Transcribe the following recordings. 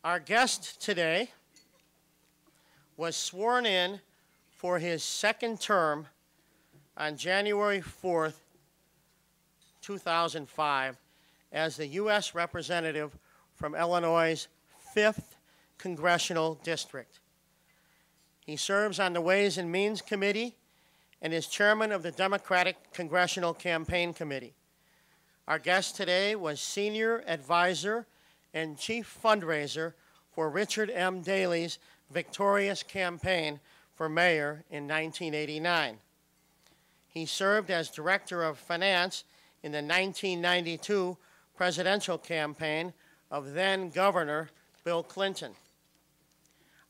Our guest today was sworn in for his second term on January 4th, 2005, as the U.S. Representative from Illinois' 5th Congressional District. He serves on the Ways and Means Committee and is chairman of the Democratic Congressional Campaign Committee. Our guest today was senior advisor and chief fundraiser for Richard M. Daley's victorious campaign for mayor in 1989. He served as director of finance in the 1992 presidential campaign of then-Governor Bill Clinton.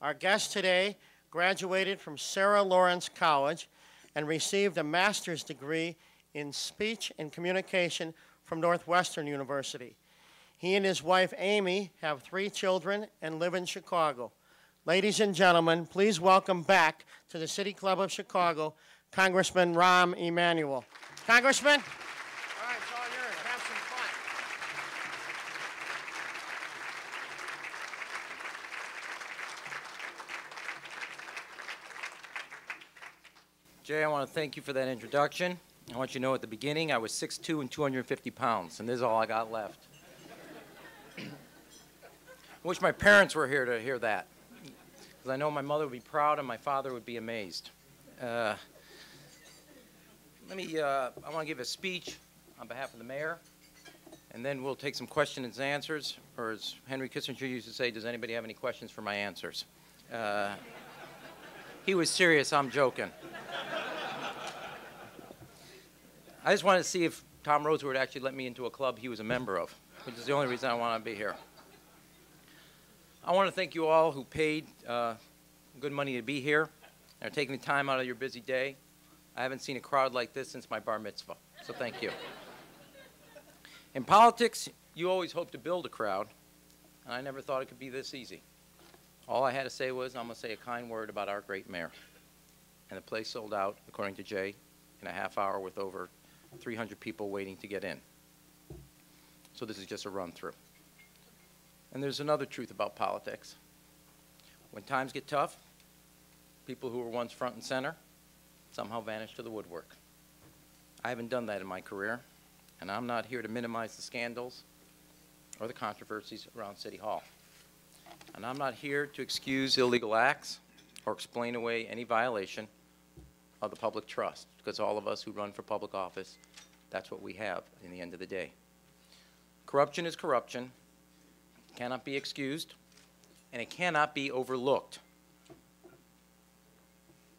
Our guest today graduated from Sarah Lawrence College and received a master's degree in speech and communication from Northwestern University. He and his wife, Amy, have 3 children and live in Chicago. Ladies and gentlemen, please welcome back to the City Club of Chicago, Congressman Rahm Emanuel. Congressman? All right, it's all yours. Have some fun. Jay, I want to thank you for that introduction. I want you to know at the beginning I was 6'2" and 250 pounds, and this is all I got left. I wish my parents were here to hear that, because I know my mother would be proud and my father would be amazed. I want to give a speech on behalf of the mayor, and then we'll take some questions and answers, or as Henry Kissinger used to say, does anybody have any questions for my answers? He was serious, I'm joking. I just wanted to see if Tom Rhodes would actually let me into a club he was a member of, which is the only reason I want to be here. I want to thank you all who paid good money to be here and are taking the time out of your busy day. I haven't seen a crowd like this since my bar mitzvah, so thank you. In politics, you always hope to build a crowd, and I never thought it could be this easy. All I had to say was, I'm going to say a kind word about our great mayor. And the place sold out, according to Jay, in a half hour with over 300 people waiting to get in. So this is just a run-through. And there's another truth about politics. When times get tough, people who were once front and center somehow vanish to the woodwork. I haven't done that in my career, and I'm not here to minimize the scandals or the controversies around City Hall. And I'm not here to excuse illegal acts or explain away any violation of the public trust, because all of us who run for public office, that's what we have in the end of the day. Corruption is corruption, cannot be excused, and it cannot be overlooked.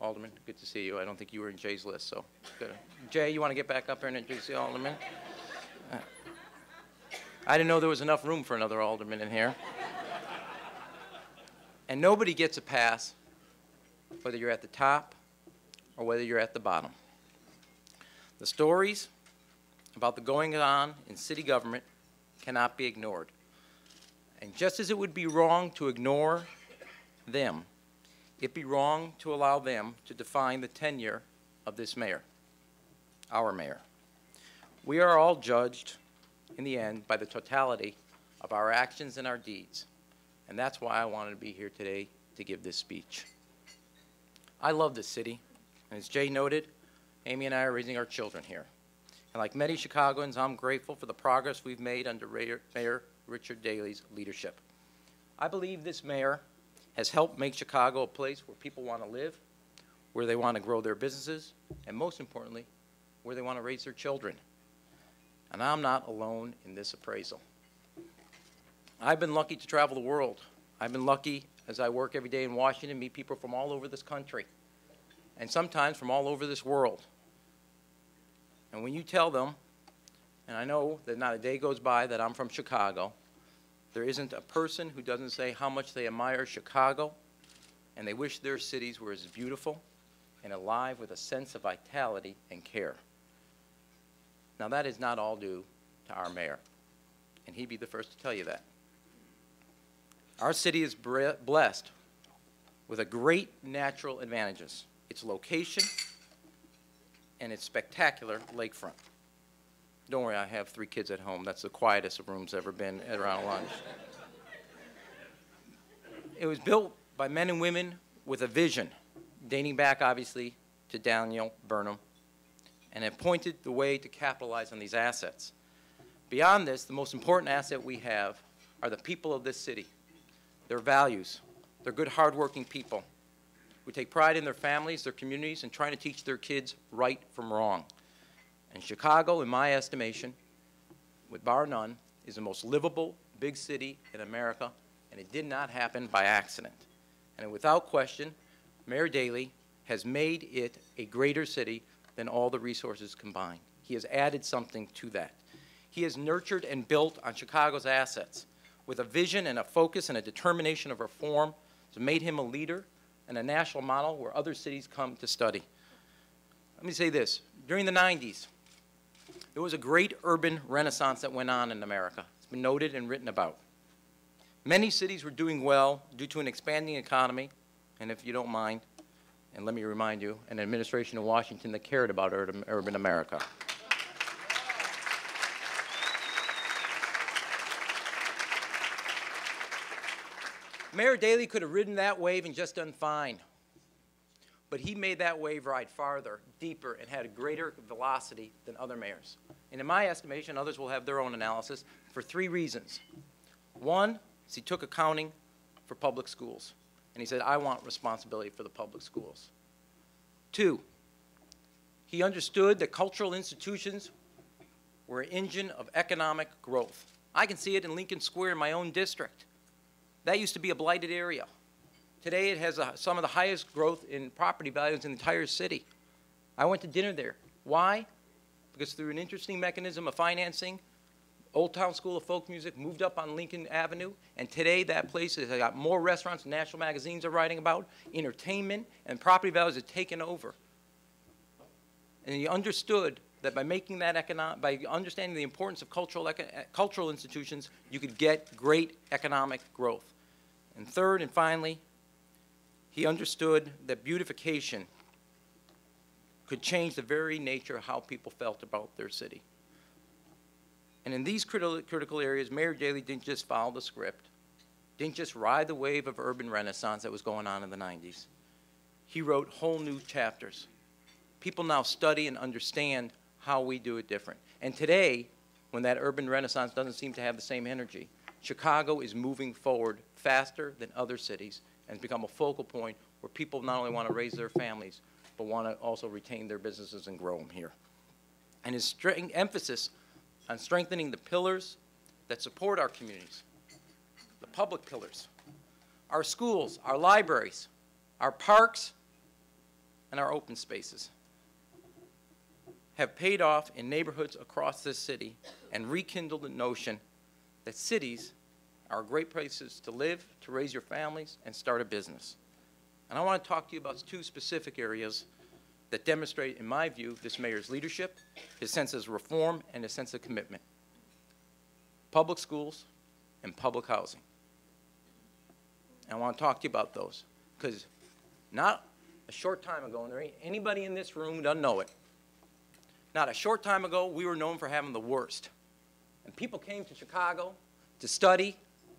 Alderman, good to see you. I don't think you were in Jay's list, so good. Jay, you want to get back up here and introduce the alderman? I didn't know there was enough room for another alderman in here. And nobody gets a pass, whether you're at the top or whether you're at the bottom. The stories about the goings on in city government cannot be ignored. And just as it would be wrong to ignore them, it'd be wrong to allow them to define the tenure of this mayor, our mayor. We are all judged, in the end, by the totality of our actions and our deeds. And that's why I wanted to be here today to give this speech. I love this city. And as Jay noted, Amy and I are raising our children here. And like many Chicagoans, I'm grateful for the progress we've made under Mayor Richard Daley's leadership. I believe this mayor has helped make Chicago a place where people want to live, where they want to grow their businesses, and most importantly, where they want to raise their children. And I'm not alone in this appraisal. I've been lucky to travel the world. I've been lucky as I work every day in Washington, meet people from all over this country, and sometimes from all over this world. And when you tell them, and I know that not a day goes by that I'm from Chicago, there isn't a person who doesn't say how much they admire Chicago, and they wish their cities were as beautiful and alive with a sense of vitality and care. Now that is not all due to our mayor, and he'd be the first to tell you that. Our city is blessed with a great natural advantages. Its location and its spectacular lakefront. Don't worry, I have 3 kids at home. That's the quietest a room's ever been around lunch. it was built by men and women with a vision, dating back, obviously, to Daniel Burnham, and it pointed the way to capitalize on these assets. Beyond this, the most important asset we have are the people of this city, their values. They're good, hardworking people who take pride in their families, their communities, and trying to teach their kids right from wrong. And Chicago, in my estimation, with bar none, is the most livable big city in America, and it did not happen by accident. And without question, Mayor Daley has made it a greater city than all the resources combined. He has added something to that. He has nurtured and built on Chicago's assets with a vision and a focus and a determination of reform. It's made him a leader and a national model where other cities come to study. Let me say this. During the 90s, there was a great urban renaissance that went on in America. It's been noted and written about. Many cities were doing well due to an expanding economy, and if you don't mind, and let me remind you, an administration in Washington that cared about urban America. Mayor Daley could have ridden that wave and just done fine, but he made that wave ride farther, deeper, and had a greater velocity than other mayors. And in my estimation, others will have their own analysis, for 3 reasons. One is he took accounting for public schools, and he said, I want responsibility for the public schools. 2, he understood that cultural institutions were an engine of economic growth. I can see it in Lincoln Square in my own district. That used to be a blighted area. Today it has some of the highest growth in property values in the entire city. I went to dinner there. Why? Because through an interesting mechanism of financing, Old Town School of Folk Music moved up on Lincoln Avenue, and today that place has got more restaurants than national magazines are writing about, entertainment, and property values have taken over. And he understood that by making that by understanding the importance of cultural institutions, you could get great economic growth. And third and finally, he understood that beautification could change the very nature of how people felt about their city. And in these critical areas, Mayor Daley didn't just follow the script, didn't just ride the wave of urban renaissance that was going on in the 90s. He wrote whole new chapters. People now study and understand how we do it different. And today, when that urban renaissance doesn't seem to have the same energy, Chicago is moving forward faster than other cities and has become a focal point where people not only want to raise their families, but want to also retain their businesses and grow them here. And his emphasis on strengthening the pillars that support our communities, the public pillars, our schools, our libraries, our parks, and our open spaces, have paid off in neighborhoods across this city and rekindled the notion that cities are great places to live, to raise your families, and start a business. And I want to talk to you about 2 specific areas that demonstrate, in my view, this mayor's leadership, his sense of reform, and his sense of commitment. Public schools and public housing. And I want to talk to you about those, because not a short time ago, and there ain't anybody in this room who doesn't know it, not a short time ago, we were known for having the worst. And people came to Chicago to study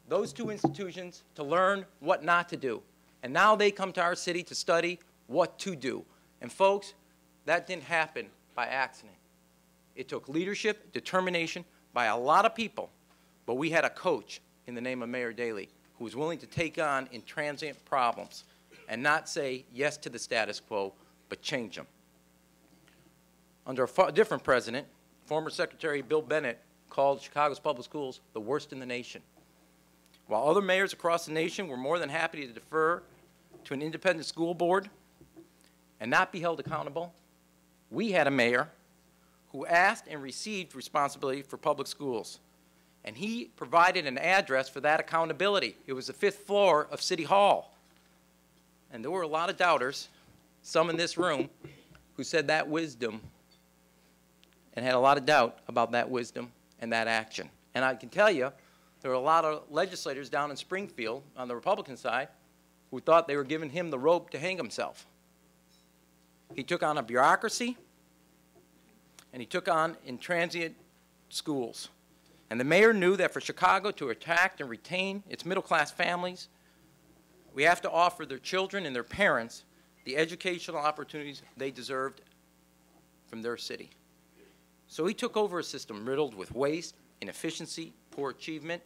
those 2 institutions, to learn what not to do. And now they come to our city to study what to do. And folks, that didn't happen by accident. It took leadership, determination by a lot of people, but we had a coach in the name of Mayor Daley who was willing to take on intransient problems and not say yes to the status quo, but change them. Under a different president, former Secretary Bill Bennett called Chicago's public schools the worst in the nation. While other mayors across the nation were more than happy to defer to an independent school board and not be held accountable, we had a mayor who asked and received responsibility for public schools. And he provided an address for that accountability. It was the 5th floor of City Hall. And there were a lot of doubters, some in this room, who said that wisdom and had a lot of doubt about that wisdom and that action. And I can tell you, there were a lot of legislators down in Springfield on the Republican side who thought they were giving him the rope to hang himself. He took on a bureaucracy, and he took on intransient schools. And the mayor knew that for Chicago to attract and retain its middle-class families, We have to offer their children and their parents the educational opportunities they deserved from their city. So he took over a system riddled with waste, inefficiency, poor achievement.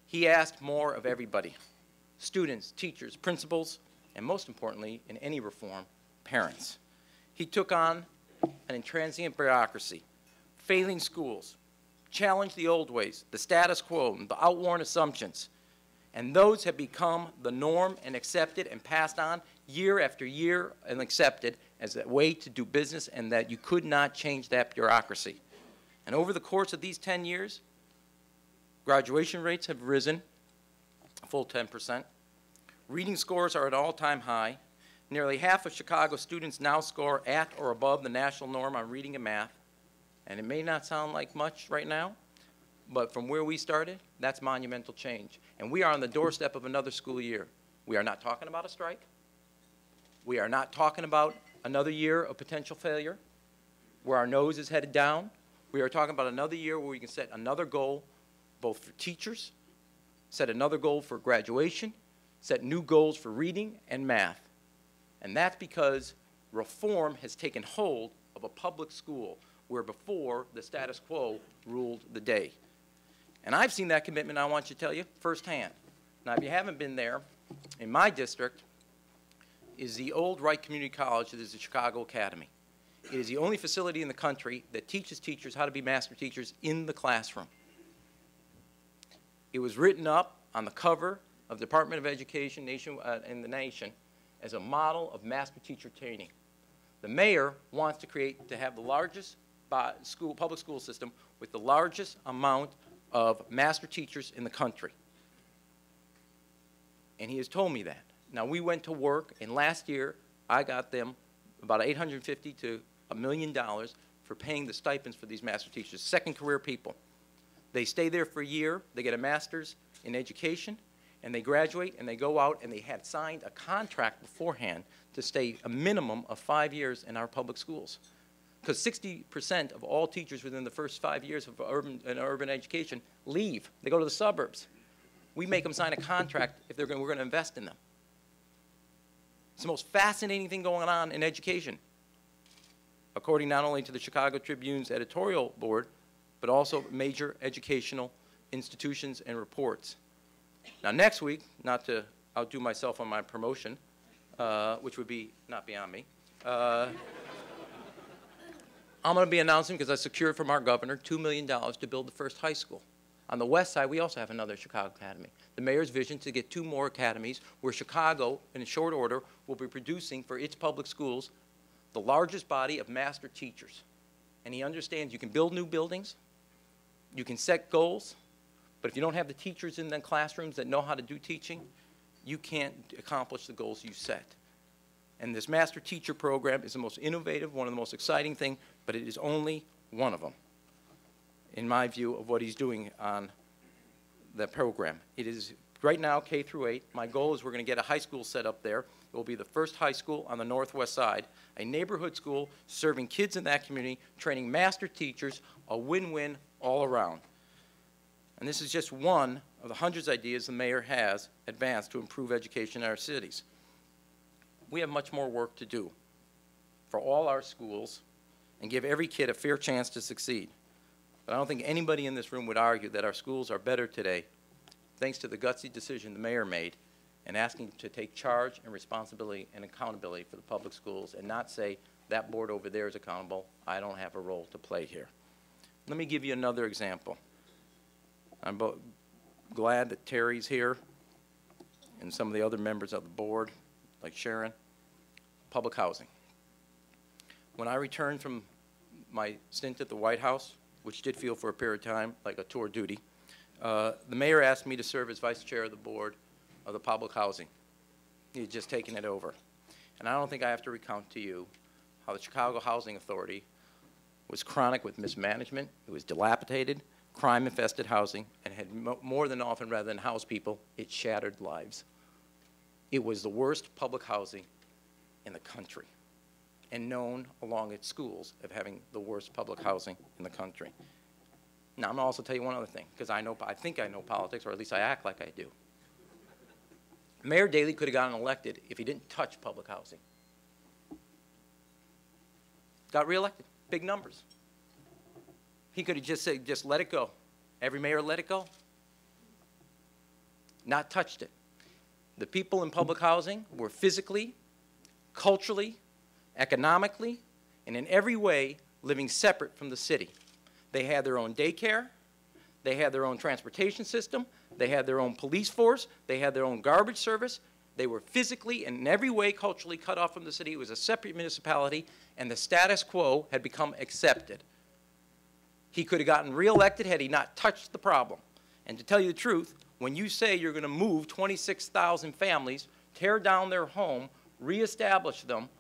He asked more of everybody: students, teachers, principals, and most importantly, in any reform, parents. He took on an intransient bureaucracy, failing schools, challenged the old ways, the status quo, and the outworn assumptions. And those have become the norm and accepted and passed on year after year and accepted as a way to do business, and that you could not change that bureaucracy. And over the course of these 10 years, graduation rates have risen a full 10%. Reading scores are at an all-time high. Nearly half of Chicago students now score at or above the national norm on reading and math. And it may not sound like much right now, but from where we started, that's monumental change. And we are on the doorstep of another school year. We are not talking about a strike. We are not talking about another year of potential failure where our nose is headed down. We are talking about another year where we can set another goal, both for teachers, set another goal for graduation, set new goals for reading and math. And that's because reform has taken hold of a public school where before the status quo ruled the day. And I've seen that commitment, I want you to tell you, firsthand. Now, if you haven't been there, in my district is the old Wright Community College that is the Chicago Academy. It is the only facility in the country that teaches teachers how to be master teachers in the classroom. It was written up on the cover of the Department of Education in the nation as a model of master teacher training. The mayor wants to have the largest public school system with the largest amount of master teachers in the country. And he has told me that. Now, we went to work, and last year I got them about $850,000 to $1 million for paying the stipends for these master teachers, second career people. They stay there for a year, they get a master's in education, and they graduate, and they go out, and they had signed a contract beforehand to stay a minimum of 5 years in our public schools. Because 60% of all teachers within the first 5 years of urban education leave. They go to the suburbs. We make them sign a contract if we're going to invest in them. It's the most fascinating thing going on in education, according not only to the Chicago Tribune's editorial board, but also major educational institutions and reports. Now, next week, not to outdo myself on my promotion, which would be not beyond me, I'm going to be announcing, because I secured from our governor, $2 million to build the first high school. On the west side, we also have another Chicago Academy. The mayor's vision to get 2 more academies where Chicago, in short order, will be producing for its public schools the largest body of master teachers. And he understands you can build new buildings, you can set goals, but if you don't have the teachers in the classrooms that know how to do teaching, you can't accomplish the goals you set. And this master teacher program is the most innovative, one of the most exciting things, but it is only one of them, in my view, of what he's doing on the program. It is right now K through 8. My goal is we're going to get a high school set up there. It will be the first high school on the northwest side, a neighborhood school serving kids in that community, training master teachers, a win-win all around. And this is just one of the hundreds of ideas the mayor has advanced to improve education in our cities. We have much more work to do for all our schools and give every kid a fair chance to succeed. But I don't think anybody in this room would argue that our schools are better today thanks to the gutsy decision the mayor made and asking to take charge and responsibility and accountability for the public schools and not say that board over there is accountable, I don't have a role to play here. Let me give you another example. I'm glad that Terry's here and some of the other members of the board, like Sharon. Public housing. When I returned from my stint at the White House, which did feel for a period of time like a tour duty, the mayor asked me to serve as vice chair of the board of the public housing. He had just taken it over. And I don't think I have to recount to you how the Chicago Housing Authority was chronic with mismanagement, it was dilapidated, crime-infested housing, and had more than often, rather than house people, it shattered lives. It was the worst public housing in the country, and known along its schools of having the worst public housing in the country. Now, I'm going to also tell you one other thing, because I think I know politics, or at least I act like I do. Mayor Daley could have gotten elected if he didn't touch public housing. Got reelected, big numbers. He could have just said, just let it go. Every mayor let it go. Not touched it. The people in public housing were physically, culturally, economically, and in every way living separate from the city. They had their own daycare. They had their own transportation system. They had their own police force. They had their own garbage service. They were physically and in every way culturally cut off from the city. It was a separate municipality, and the status quo had become accepted. He could have gotten reelected had he not touched the problem. And to tell you the truth, when you say you're going to move 26,000 families, tear down their home, reestablish them,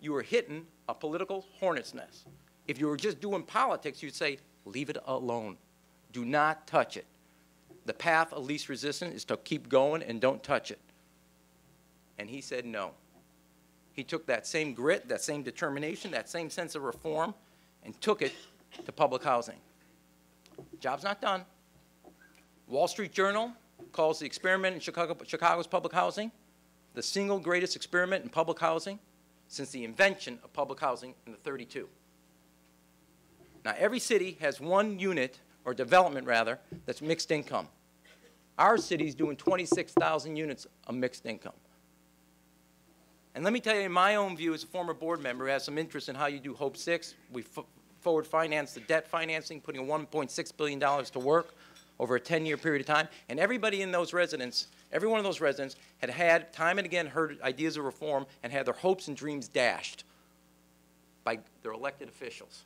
you are hitting a political hornet's nest. If you were just doing politics, you'd say, leave it alone. Do not touch it. The path of least resistance is to keep going and don't touch it. And he said no. He took that same grit, that same determination, that same sense of reform, and took it to public housing. Job's not done. Wall Street Journal calls the experiment in Chicago's public housing the single greatest experiment in public housing since the invention of public housing in the 32. Now, every city has one unit, or development rather, that's mixed income. Our city's doing 26,000 units of mixed income. And let me tell you, in my own view, as a former board member who has some interest in how you do Hope 6, we forward financed the debt financing, putting $1.6 billion to work over a 10-year period of time. And everybody in those residents, every one of those residents had time and again heard ideas of reform and had their hopes and dreams dashed by their elected officials.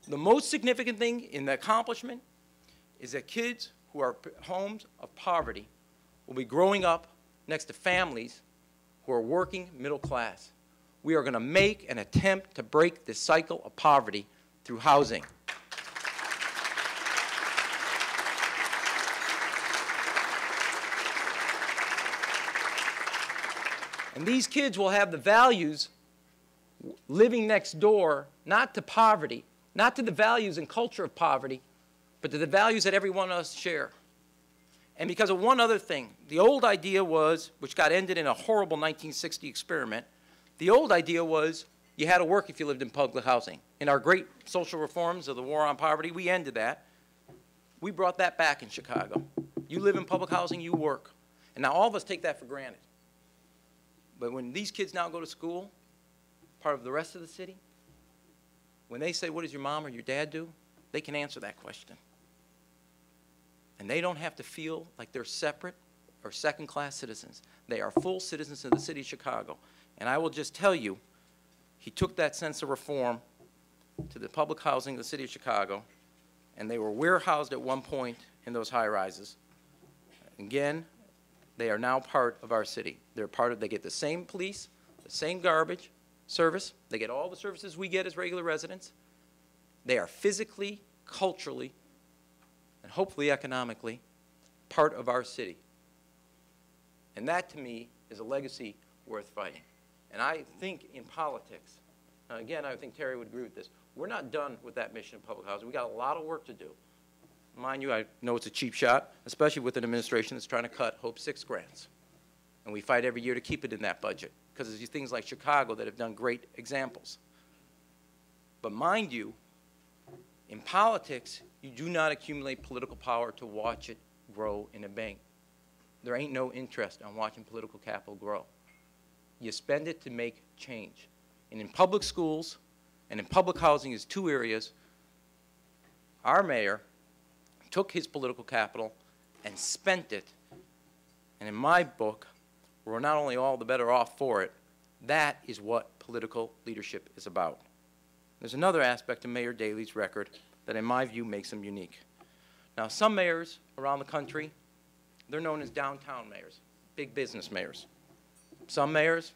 The most significant thing in the accomplishment is that kids who are homes of poverty will be growing up next to families who are working middle class. We are going to make an attempt to break this cycle of poverty through housing. And these kids will have the values living next door, not to poverty, not to the values and culture of poverty, but to the values that every one of us share. And because of one other thing, the old idea was, which got ended in a horrible 1960 experiment, the old idea was you had to work if you lived in public housing. In our great social reforms of the war on poverty, we ended that. We brought that back in Chicago. You live in public housing, you work. And now all of us take that for granted. But when these kids now go to school, part of the rest of the city, when they say, what does your mom or your dad do? They can answer that question. And they don't have to feel like they're separate or second-class citizens. They are full citizens of the city of Chicago. And I will just tell you, he took that sense of reform to the public housing of the city of Chicago, and they were warehoused at one point in those high-rises. Again, they are now part of our city. They get the same police, the same garbage service. They get all the services we get as regular residents. They are physically, culturally, and hopefully economically part of our city. And that, to me, is a legacy worth fighting. And I think in politics, now again, I think Terry would agree with this, we're not done with that mission of public housing. We've got a lot of work to do. Mind you, I know it's a cheap shot, especially with an administration that's trying to cut Hope 6 grants. And we fight every year to keep it in that budget, because there's things like Chicago that have done great examples. But mind you, in politics, you do not accumulate political power to watch it grow in a bank. There ain't no interest in watching political capital grow. You spend it to make change. And in public schools and in public housing is two areas. Our mayor took his political capital and spent it. And in my book, we're not only all the better off for it, that is what political leadership is about. There's another aspect of Mayor Daley's record that, in my view, makes him unique. Now, some mayors around the country, they're known as downtown mayors, big business mayors. Some mayors,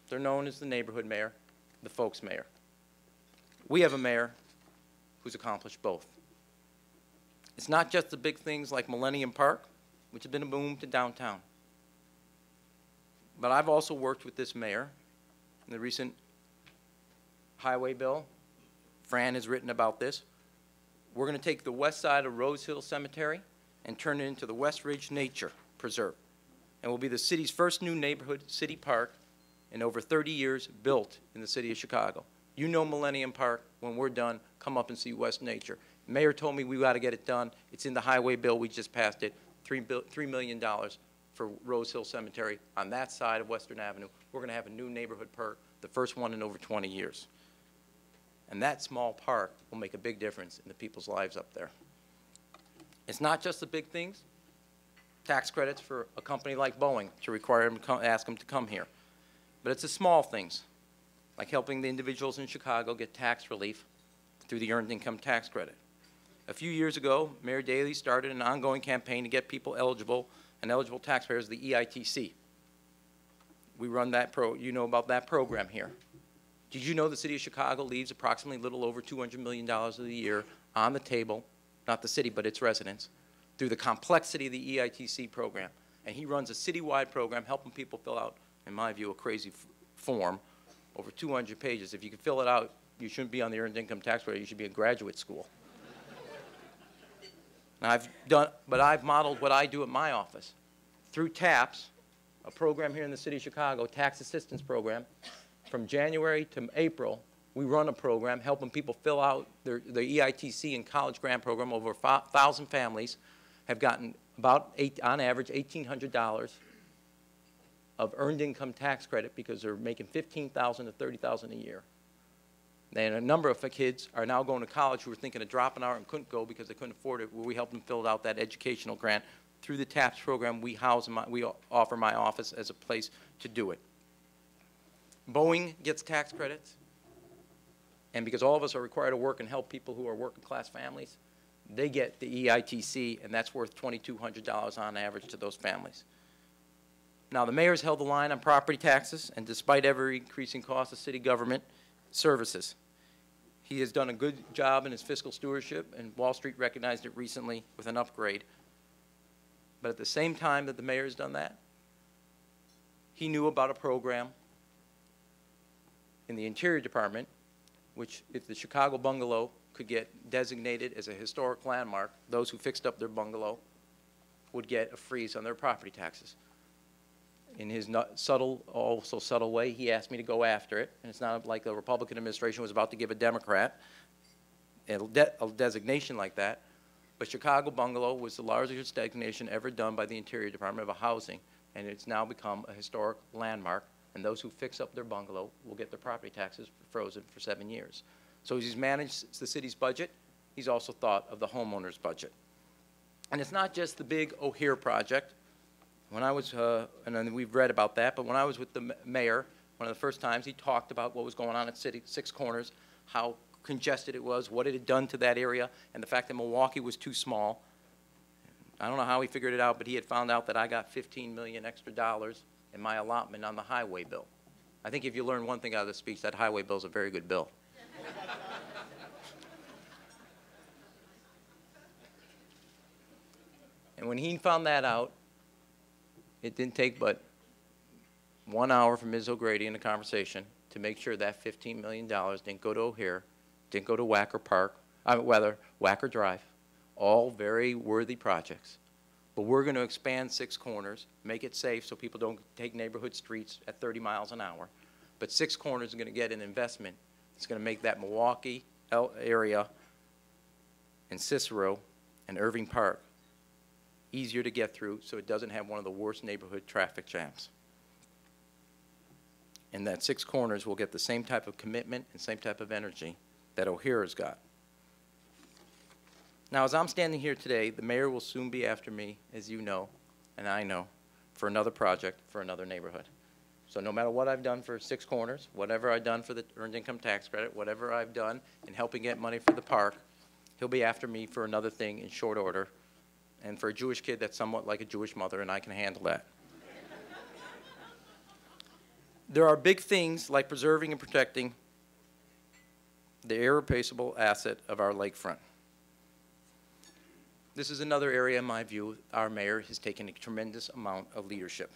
they're known as the neighborhood mayor, the folks mayor. We have a mayor who's accomplished both. It's not just the big things like Millennium Park, which have been a boom to downtown. But I've also worked with this mayor in the recent highway bill. Fran has written about this. We're going to take the west side of Rose Hill Cemetery and turn it into the West Ridge Nature Preserve, and will be the city's first new neighborhood city park in over 30 years built in the city of Chicago. You know Millennium Park. When we're done, come up and see West Nature. The mayor told me we got to get it done. It's in the highway bill. We just passed it. $3 million for Rose Hill Cemetery on that side of Western Avenue. We're going to have a new neighborhood park, the first one in over 20 years. And that small park will make a big difference in the people's lives up there. It's not just the big things, tax credits for a company like Boeing to require them to ask them to come here. But it's the small things, like helping the individuals in Chicago get tax relief through the Earned Income Tax Credit. A few years ago, Mayor Daley started an ongoing campaign to get people eligible and eligible taxpayers the EITC. We run that you know about that program here. Did you know the city of Chicago leaves approximately a little over $200 million a year on the table, not the city, but its residents, through the complexity of the EITC program? And he runs a citywide program helping people fill out, in my view, a crazy form, over 200 pages. If you can fill it out, you shouldn't be on the Earned Income Tax Credit. You should be in graduate school. Now, I've modeled what I do at my office. Through TAPS, a program here in the city of Chicago, tax assistance program, from January to April, we run a program helping people fill out the EITC and college grant program. Over 1,000 families have gotten about, on average, $1,800 of earned income tax credit because they're making $15,000 to $30,000 a year. And a number of kids are now going to college who were thinking of dropping out and couldn't go because they couldn't afford it, where we helped them fill out that educational grant. Through the TAPS program, we offer my office as a place to do it. Boeing gets tax credits, and because all of us are required to work and help people who are working class families, they get the EITC, and that's worth $2,200 on average to those families. Now, the mayor's held the line on property taxes, and despite ever increasing costs of city government services, he has done a good job in his fiscal stewardship, and Wall Street recognized it recently with an upgrade. But at the same time that the mayor has done that, he knew about a program in the Interior Department, which if the Chicago bungalow could get designated as a historic landmark, those who fixed up their bungalow would get a freeze on their property taxes. In his also subtle way, he asked me to go after it, and it's not like the Republican administration was about to give a Democrat a designation like that, but Chicago bungalow was the largest designation ever done by the Interior Department of Housing, and it's now become a historic landmark, and those who fix up their bungalow will get their property taxes frozen for 7 years. So as he's managed the city's budget, he's also thought of the homeowner's budget. And it's not just the big O'Hare project. When I was, and then we've read about that, but when I was with the mayor, one of the first times, he talked about what was going on at Six Corners, how congested it was, what it had done to that area, and the fact that Milwaukee was too small. I don't know how he figured it out, but he had found out that I got $15 million extra in my allotment on the highway bill. I think if you learn one thing out of this speech, that highway bill is a very good bill. And when he found that out, it didn't take but 1 hour for Ms. O'Grady in the conversation to make sure that $15 million didn't go to O'Hare, didn't go to Wacker Park, Wacker Drive, all very worthy projects. But we're going to expand Six Corners, make it safe so people don't take neighborhood streets at 30 miles an hour. But Six Corners is going to get an investment that's going to make that Milwaukee area and Cicero and Irving Park easier to get through so it doesn't have one of the worst neighborhood traffic jams. And that Six Corners will get the same type of commitment and same type of energy that O'Hara's got. Now, as I'm standing here today, the mayor will soon be after me, as you know, and I know, for another project for another neighborhood. So no matter what I've done for Six Corners, whatever I've done for the Earned Income Tax Credit, whatever I've done in helping get money for the park, he'll be after me for another thing in short order. And for a Jewish kid, that's somewhat like a Jewish mother, and I can handle that. There are big things like preserving and protecting the irreplaceable asset of our lakefront. This is another area, in my view, our mayor has taken a tremendous amount of leadership.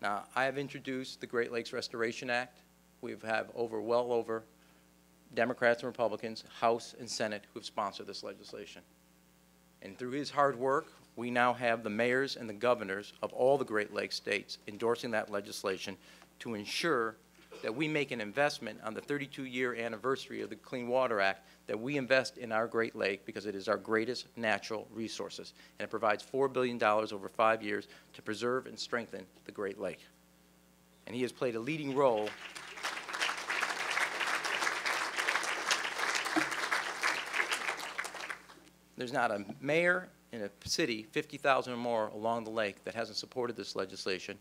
Now, I have introduced the Great Lakes Restoration Act. We have well over Democrats and Republicans, House and Senate, who have sponsored this legislation. And through his hard work, we now have the mayors and the governors of all the Great Lakes states endorsing that legislation to ensure that we make an investment on the 32-year anniversary of the Clean Water Act, that we invest in our Great Lake because it is our greatest natural resources. And it provides $4 billion over 5 years to preserve and strengthen the Great Lake. And he has played a leading role There's not a mayor in a city, 50,000 or more along the lake, that hasn't supported this legislation.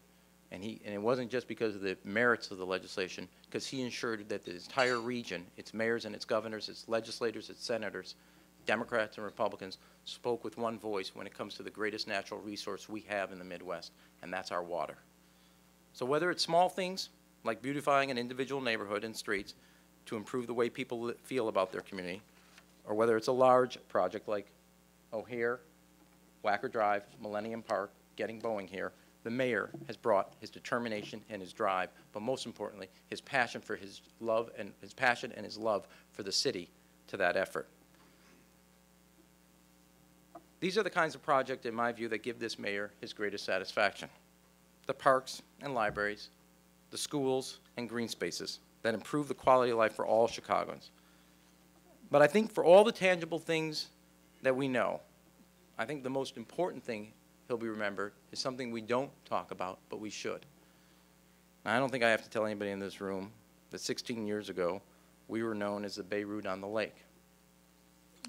And it wasn't just because of the merits of the legislation, because he ensured that the entire region, its mayors and its governors, its legislators, its senators, Democrats and Republicans, spoke with one voice when it comes to the greatest natural resource we have in the Midwest, and that's our water. So whether it's small things, like beautifying an individual neighborhood and streets to improve the way people feel about their community, or whether it's a large project like O'Hare, Wacker Drive, Millennium Park, getting Boeing here, the mayor has brought his determination and his drive, but most importantly, his passion for his love and his love for the city to that effort. These are the kinds of projects, in my view, that give this mayor his greatest satisfaction. The parks and libraries, the schools and green spaces that improve the quality of life for all Chicagoans. But I think for all the tangible things that we know, I think the most important thing he'll be remembered is something we don't talk about, but we should. Now, I don't think I have to tell anybody in this room that 16 years ago, we were known as the Beirut on the lake.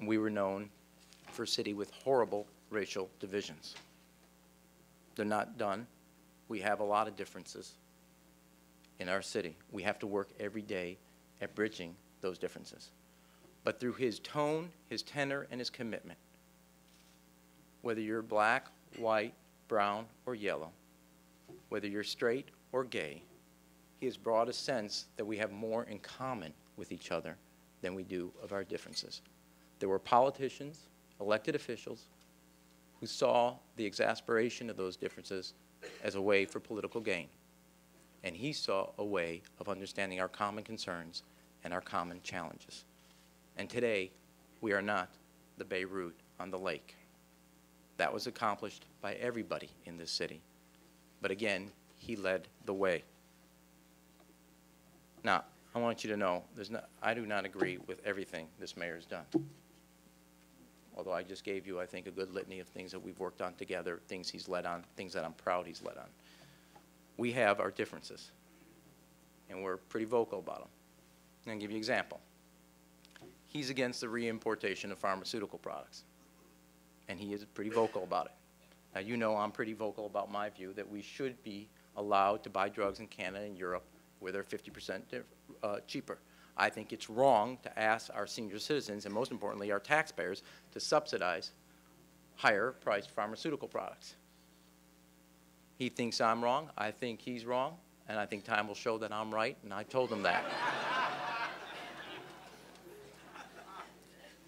We were known for a city with horrible racial divisions. They're not done. We have a lot of differences in our city. We have to work every day at bridging those differences. But through his tone, his tenor, and his commitment, whether you're black, white, brown, or yellow, whether you're straight or gay, he has brought a sense that we have more in common with each other than we do of our differences. There were politicians, elected officials, who saw the exasperation of those differences as a way for political gain. And he saw a way of understanding our common concerns and our common challenges. And today, we are not the Beirut on the lake. That was accomplished by everybody in this city. But again, he led the way. Now, I want you to know, I do not agree with everything this mayor's done. Although I just gave you, I think, a good litany of things that we've worked on together, things he's led on, things that I'm proud he's led on. We have our differences, and we're pretty vocal about them. I'm going to give you an example. He's against the reimportation of pharmaceutical products, and he is pretty vocal about it. Now, you know I'm pretty vocal about my view that we should be allowed to buy drugs in Canada and Europe where they're 50% cheaper. I think it's wrong to ask our senior citizens, and most importantly, our taxpayers, to subsidize higher-priced pharmaceutical products. He thinks I'm wrong, I think he's wrong, and I think time will show that I'm right, and I told him that.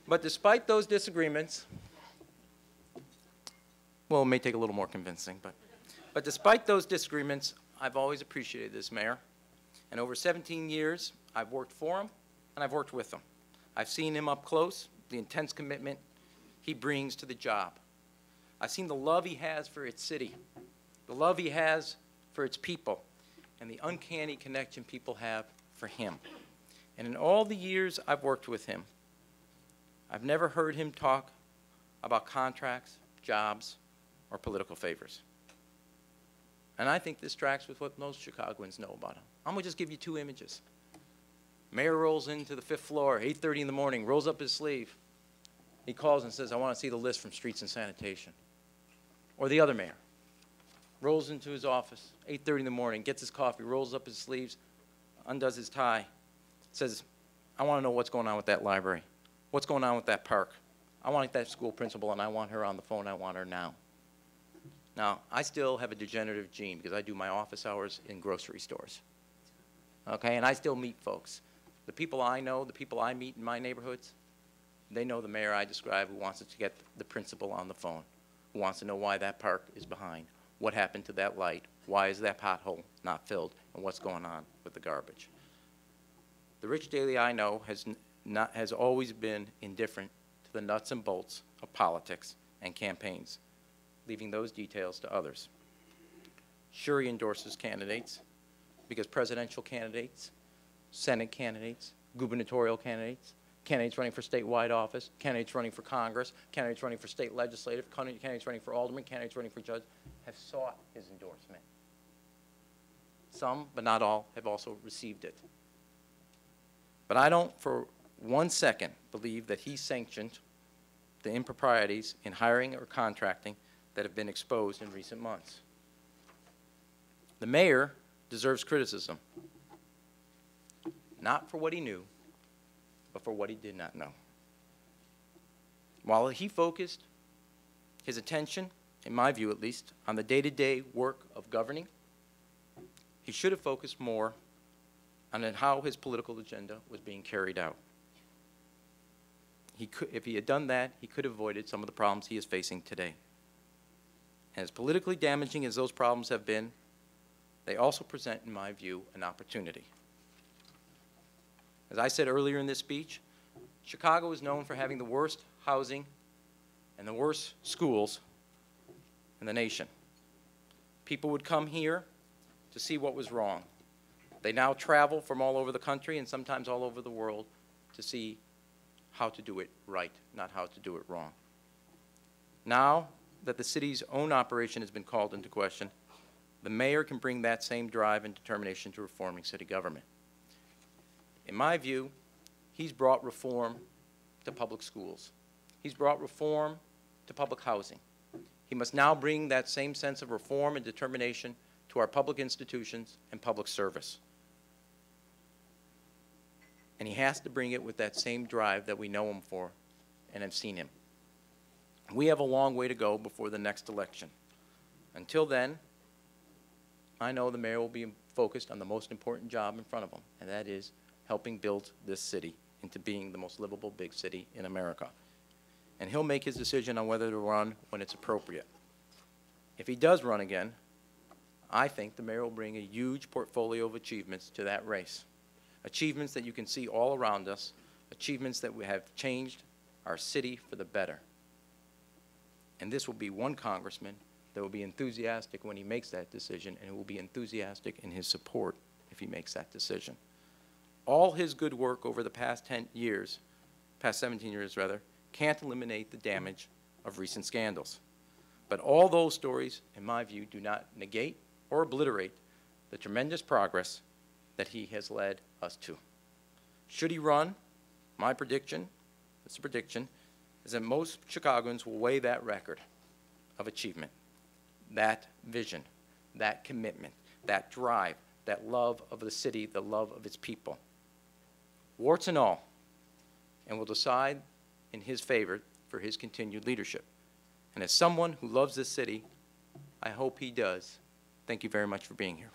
But despite those disagreements, well, it may take a little more convincing, but despite those disagreements, I've always appreciated this mayor. And over 17 years, I've worked for him and I've worked with him. I've seen him up close, the intense commitment he brings to the job. I've seen the love he has for its city, the love he has for its people, and the uncanny connection people have for him. And in all the years I've worked with him, I've never heard him talk about contracts, jobs, or political favors. And I think this tracks with what most Chicagoans know about him. I'm going to just give you two images. Mayor rolls into the 5th floor, 8:30 in the morning, rolls up his sleeve. He calls and says, I want to see the list from streets and sanitation. Or the other mayor rolls into his office, 8:30 in the morning, gets his coffee, rolls up his sleeves, undoes his tie, says, I want to know what's going on with that library. What's going on with that park? I want that school principal, and I want her on the phone. I want her now. Now, I still have a degenerative gene because I do my office hours in grocery stores. Okay, and I still meet folks. The people I know, the people I meet in my neighborhoods, they know the mayor I describe who wants to get the principal on the phone, who wants to know why that park is behind, what happened to that light, why is that pothole not filled, and what's going on with the garbage. The Rich Daley I know has always been indifferent to the nuts and bolts of politics and campaigns, leaving those details to others. Sure, he endorses candidates because presidential candidates, Senate candidates, gubernatorial candidates, candidates running for statewide office, candidates running for Congress, candidates running for state legislative, candidates running for alderman, candidates running for judge, have sought his endorsement. Some, but not all, have also received it. But I don't for 1 second believe that he sanctioned the improprieties in hiring or contracting that have been exposed in recent months. The mayor deserves criticism, not for what he knew, but for what he did not know. While he focused his attention, in my view at least, on the day-to-day work of governing, he should have focused more on how his political agenda was being carried out. If he had done that, he could have avoided some of the problems he is facing today. And as politically damaging as those problems have been, they also present, in my view, an opportunity. As I said earlier in this speech, Chicago is known for having the worst housing and the worst schools in the nation. People would come here to see what was wrong. They now travel from all over the country and sometimes all over the world to see how to do it right, not how to do it wrong. Now that the city's own operation has been called into question, the mayor can bring that same drive and determination to reforming city government. In my view, he's brought reform to public schools. He's brought reform to public housing. He must now bring that same sense of reform and determination to our public institutions and public service. And he has to bring it with that same drive that we know him for and have seen him. We have a long way to go before the next election. Until then, I know the mayor will be focused on the most important job in front of him, and that is helping build this city into being the most livable big city in America. And he'll make his decision on whether to run when it's appropriate. If he does run again, I think the mayor will bring a huge portfolio of achievements to that race. Achievements that you can see all around us, achievements that have changed our city for the better. And this will be one congressman that will be enthusiastic when he makes that decision, and who will be enthusiastic in his support if he makes that decision. All his good work over the past 17 years rather, can't eliminate the damage of recent scandals. But all those stories, in my view, do not negate or obliterate the tremendous progress that he has led us to. Should he run, my prediction, it's a prediction, is that most Chicagoans will weigh that record of achievement, that vision, that commitment, that drive, that love of the city, the love of its people, warts and all, and will decide in his favor for his continued leadership. And as someone who loves this city, I hope he does. Thank you very much for being here.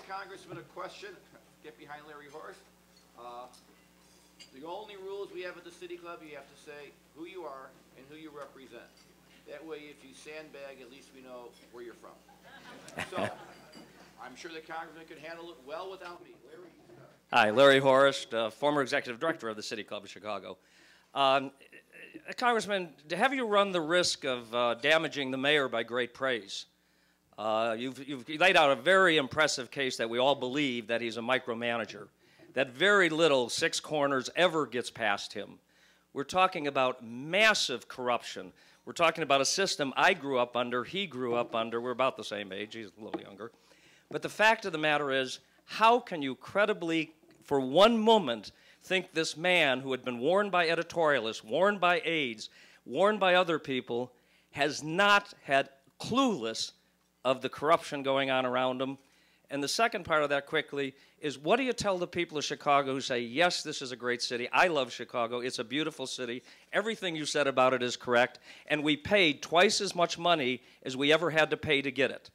Congressman a question, get behind Larry Horst. The only rules we have at the City Club, you have to say who you are and who you represent. That way, if you sandbag, at least we know where you're from. So, I'm sure the Congressman could handle it well without me. Larry, you start. Hi, Larry Horst, former executive director of the City Club of Chicago. Congressman, have you run the risk of damaging the mayor by great praise? You've laid out a very impressive case that we all believe that he's a micromanager, that very little six corners ever gets past him. We're talking about massive corruption. We're talking about a system I grew up under, he grew up under. We're about the same age, he's a little younger. But the fact of the matter is, how can you credibly, for one moment, think this man who had been warned by editorialists, warned by aides, warned by other people, has not had clueless of the corruption going on around him? And the second part of that quickly is, what do you tell the people of Chicago who say, yes, this is a great city, I love Chicago, it's a beautiful city, everything you said about it is correct, and we paid twice as much money as we ever had to pay to get it.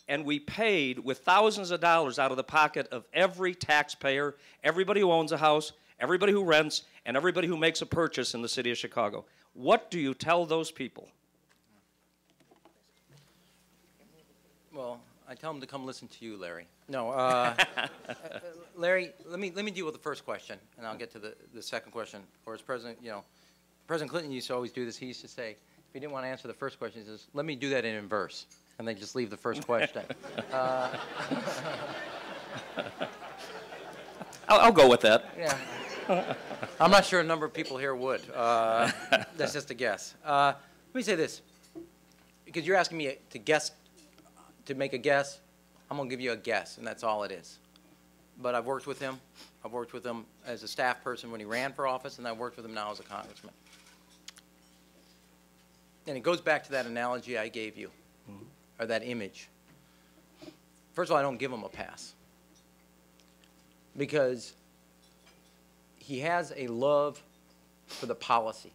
And we paid with thousands of dollars out of the pocket of every taxpayer, everybody who owns a house, everybody who rents, and everybody who makes a purchase in the city of Chicago. What do you tell those people? Well, I tell them to come listen to you, Larry. No, Larry, let me deal with the first question, and I'll get to the second question. Or as President, President Clinton used to always do this. He used to say, if he didn't want to answer the first question, he says, let me do that in inverse, and then just leave the first question. I'll go with that. Yeah. I'm not sure a number of people here would. That's just a guess. Let me say this, because you're asking me to guess, to make a guess. I'm going to give you a guess, and that's all it is. But I've worked with him. I've worked with him as a staff person when he ran for office, and I've worked with him now as a congressman. And it goes back to that analogy I gave you, or that image. First of all, I don't give him a pass, because he has a love for the policy,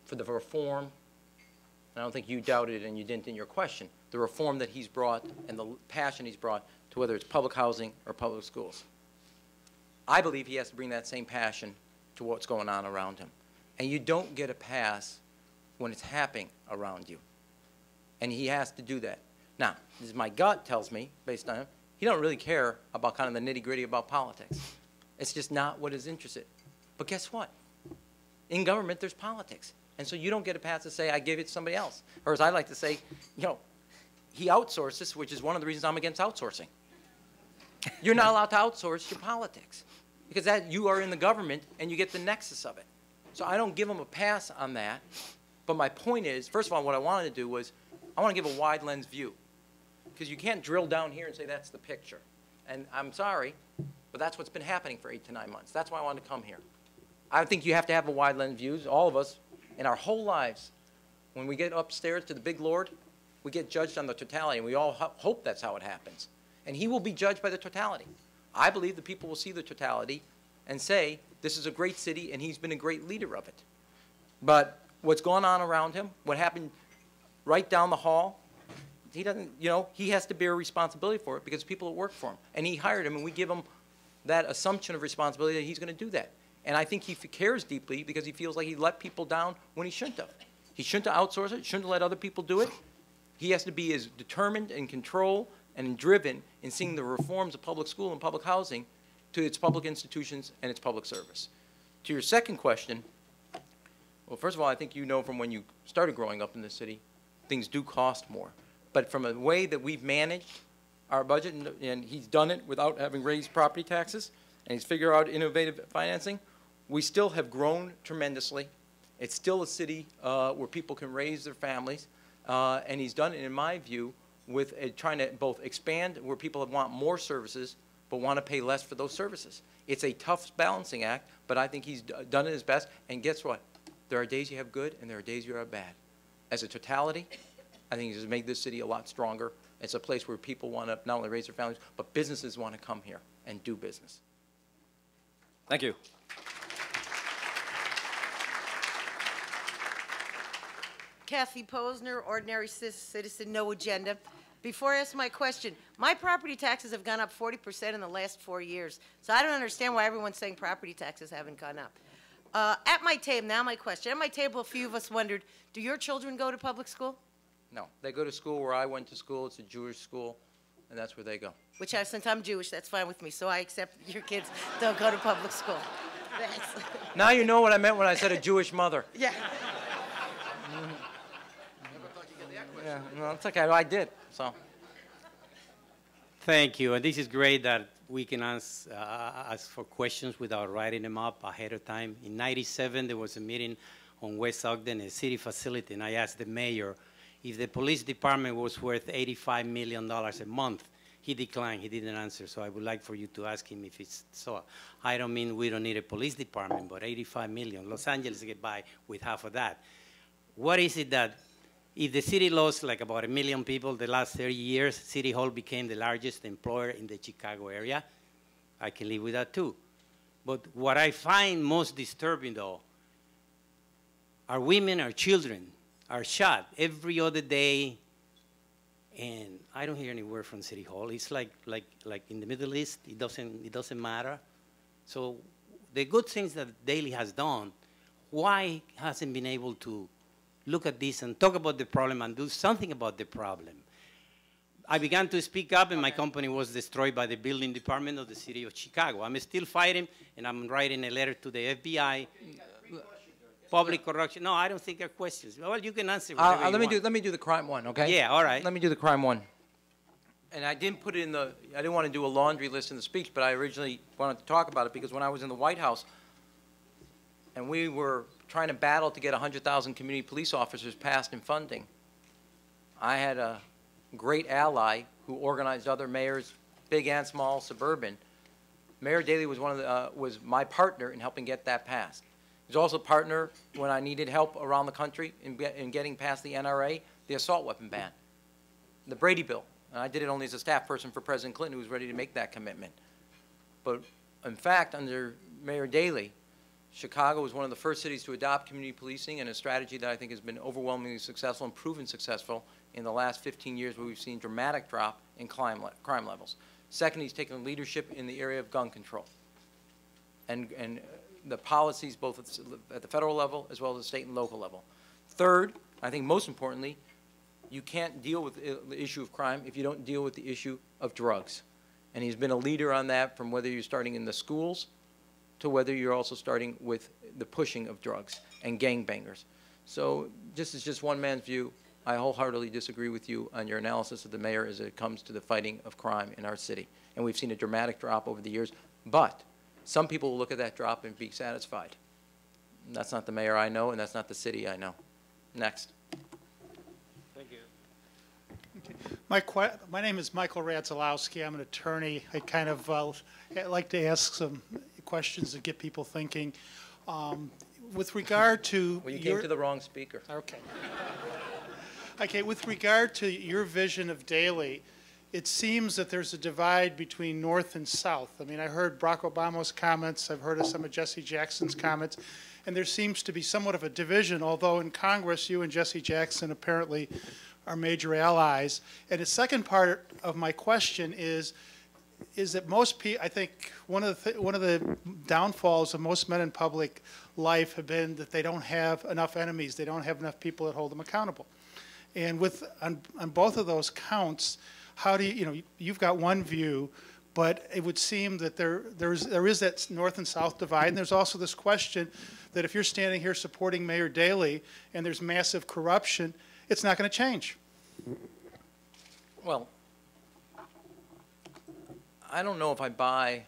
for the reform. And I don't think you doubted, and you didn't in your question, the reform that he's brought and the passion he's brought to whether it's public housing or public schools. I believe he has to bring that same passion to what's going on around him. And you don't get a pass when it's happening around you. And he has to do that. Now, this my gut tells me, based on him, he don't really care about kind of the nitty-gritty about politics. It's just not what is interested. But guess what? In government, there's politics. And so you don't get a pass to say, I gave it to somebody else. Or as I like to say, he outsources, which is one of the reasons I'm against outsourcing. You're not allowed to outsource your politics, because you are in the government and you get the nexus of it. So I don't give him a pass on that. But my point is, first of all, what I wanted to do was, I want to give a wide lens view, because you can't drill down here and say that's the picture. And I'm sorry, but that's what's been happening for 8 to 9 months. That's why I wanted to come here. I think you have to have a wide lens view. All of us, in our whole lives, when we get upstairs to the big Lord, we get judged on the totality, and we all hope that's how it happens. And he will be judged by the totality. I believe the people will see the totality and say, this is a great city, and he's been a great leader of it. But what's going on around him, what happened right down the hall, he doesn't, he has to bear responsibility for it, because people that work for him. And he hired him, and we give him that assumption of responsibility that he's going to do that. And I think he cares deeply, because he feels like he let people down when he shouldn't have. He shouldn't have outsourced it, shouldn't have let other people do it. He has to be as determined and control and driven in seeing the reforms of public school and public housing to its public institutions and its public service. To your second question, well, first of all, I think you know from when you started growing up in this city, things do cost more. But from a way that we've managed our budget, and he's done it without having raised property taxes, and he's figured out innovative financing, we still have grown tremendously. It's still a city where people can raise their families, and he's done it, in my view, with trying to both expand where people want more services but want to pay less for those services. It's a tough balancing act, but I think he's done it his best. And guess what? There are days you have good, and there are days you have bad. As a totality, I think he's made this city a lot stronger. It's a place where people want to not only raise their families, but businesses want to come here and do business. Thank you. Kathy Posner, ordinary citizen, no agenda. Before I ask my question, my property taxes have gone up 40% in the last 4 years. So I don't understand why everyone's saying property taxes haven't gone up. At my table, now my question. At my table, a few of us wondered, do your children go to public school? No, they go to school where I went to school. It's a Jewish school, and that's where they go. Which, since I'm Jewish, that's fine with me. So I accept your kids don't go to public school. Thanks. Now you know what I meant when I said a Jewish mother. Yeah. Yeah, no, it's okay. I did. So. Thank you. And this is great that we can ask for questions without writing them up ahead of time. In '97, there was a meeting on West Ogden, a city facility, and I asked the mayor if the police department was worth $85 million a month. He declined. He didn't answer. So I would like for you to ask him if it's so. I don't mean we don't need a police department, but $85 million. Los Angeles get by with half of that. What is it that, if the city lost like about 1 million people the last 30 years, City Hall became the largest employer in the Chicago area? I can live with that too. But what I find most disturbing though, our women, our children are shot every other day, and I don't hear any word from City Hall. It's like in the Middle East, it doesn't matter. So the good things that Daley has done, why hasn't been able to look at this and talk about the problem and do something about the problem? I began to speak up, and my company was destroyed by the building department of the city of Chicago. I'm still fighting, and I'm writing a letter to the FBI. Public corruption. No, I don't think there are questions. Well, you can answer whatever you want. Let me do the crime one, okay? Yeah, all right. Let me do the crime one. And I didn't put it in the, I didn't want to do a laundry list in the speech, but I originally wanted to talk about it because when I was in the White House and we were trying to battle to get 100,000 community police officers passed in funding, I had a great ally who organized other mayors, big and small, suburban. Mayor Daley was was my partner in helping get that passed. He was also a partner when I needed help around the country in getting past the NRA, the assault weapon ban, the Brady bill. And I did it only as a staff person for President Clinton, who was ready to make that commitment. But in fact, under Mayor Daley, Chicago was one of the first cities to adopt community policing, and a strategy that I think has been overwhelmingly successful and proven successful in the last 15 years, where we've seen dramatic drop in crime levels. Second, he's taken leadership in the area of gun control. And the policies both at the federal level as well as the state and local level. Third, I think most importantly, you can't deal with the issue of crime if you don't deal with the issue of drugs. And he's been a leader on that, from whether you're starting in the schools to whether you're also starting with the pushing of drugs and gangbangers. So this is just one man's view. I wholeheartedly disagree with you on your analysis of the mayor as it comes to the fighting of crime in our city. And we've seen a dramatic drop over the years, but some people will look at that drop and be satisfied. And that's not the mayor I know, and that's not the city I know. Next. Thank you. My name is Michael Radzalowski. I'm an attorney. I kind of like to ask some questions to get people thinking. With regard to Well, you came to the wrong speaker. Okay. Okay, with regard to your vision of Daley, it seems that there's a divide between North and South. I mean, I heard Barack Obama's comments. I've heard of some of Jesse Jackson's comments. And there seems to be somewhat of a division, although in Congress, you and Jesse Jackson apparently are major allies. And the second part of my question is that most people, I think one of the downfalls of most men in public life have been that they don't have enough enemies. They don't have enough people that hold them accountable. And on both of those counts, how do you, you've got one view, but it would seem that there is that North and South divide, and there's also this question that if you're standing here supporting Mayor Daley and there's massive corruption, it's not going to change. Well, I don't know if I buy,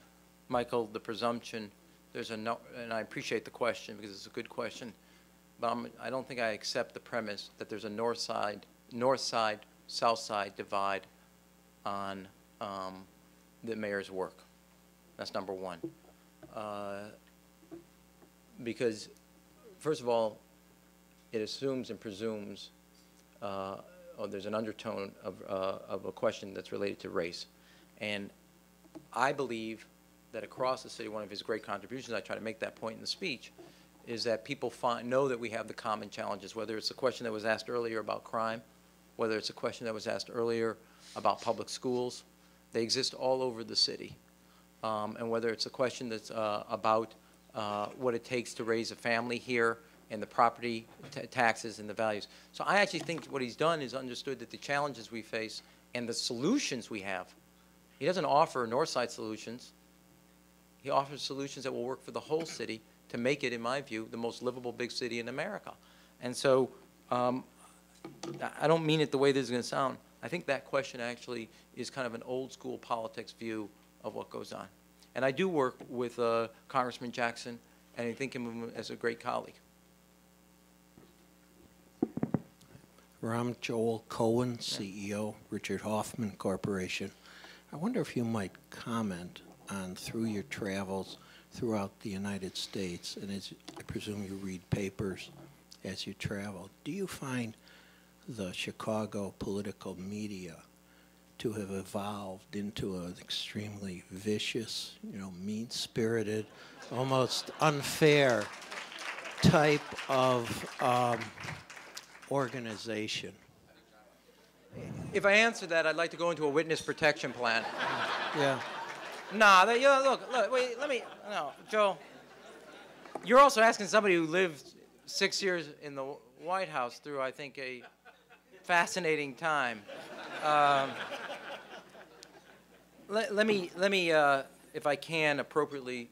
Michael, the presumption there's a no, and I appreciate the question because it's a good question, but I don't think I accept the premise that there's a north side, south side divide on the mayor's work. That's number one. Because, first of all, it assumes and presumes, there's an undertone of a question that's related to race. And I believe that across the city, one of his great contributions, I try to make that point in the speech, is that people know that we have the common challenges, whether it's the question that was asked earlier about crime, whether it's a question that was asked earlier about public schools. They exist all over the city. And whether it's a question that's about what it takes to raise a family here and the property taxes and the values. So I actually think what he's done is understood that the challenges we face and the solutions we have, he doesn't offer north side solutions. He offers solutions that will work for the whole city to make it, in my view, the most livable big city in America. And so I don't mean it the way this is going to sound. I think that question actually is kind of an old school politics view of what goes on. And I do work with Congressman Jackson, and I think of him as a great colleague. Rahm Joel Cohen, CEO, Richard Hoffman Corporation. I wonder if you might comment on, through your travels throughout the United States, and as I presume you read papers as you travel, do you find the Chicago political media to have evolved into an extremely vicious, mean-spirited, almost unfair type of organization? If I answer that, I'd like to go into a witness protection plan. Yeah. Nah, look, wait, no, Joe, You're also asking somebody who lived 6 years in the White House through, I think, a fascinating time. Let me, if I can, appropriately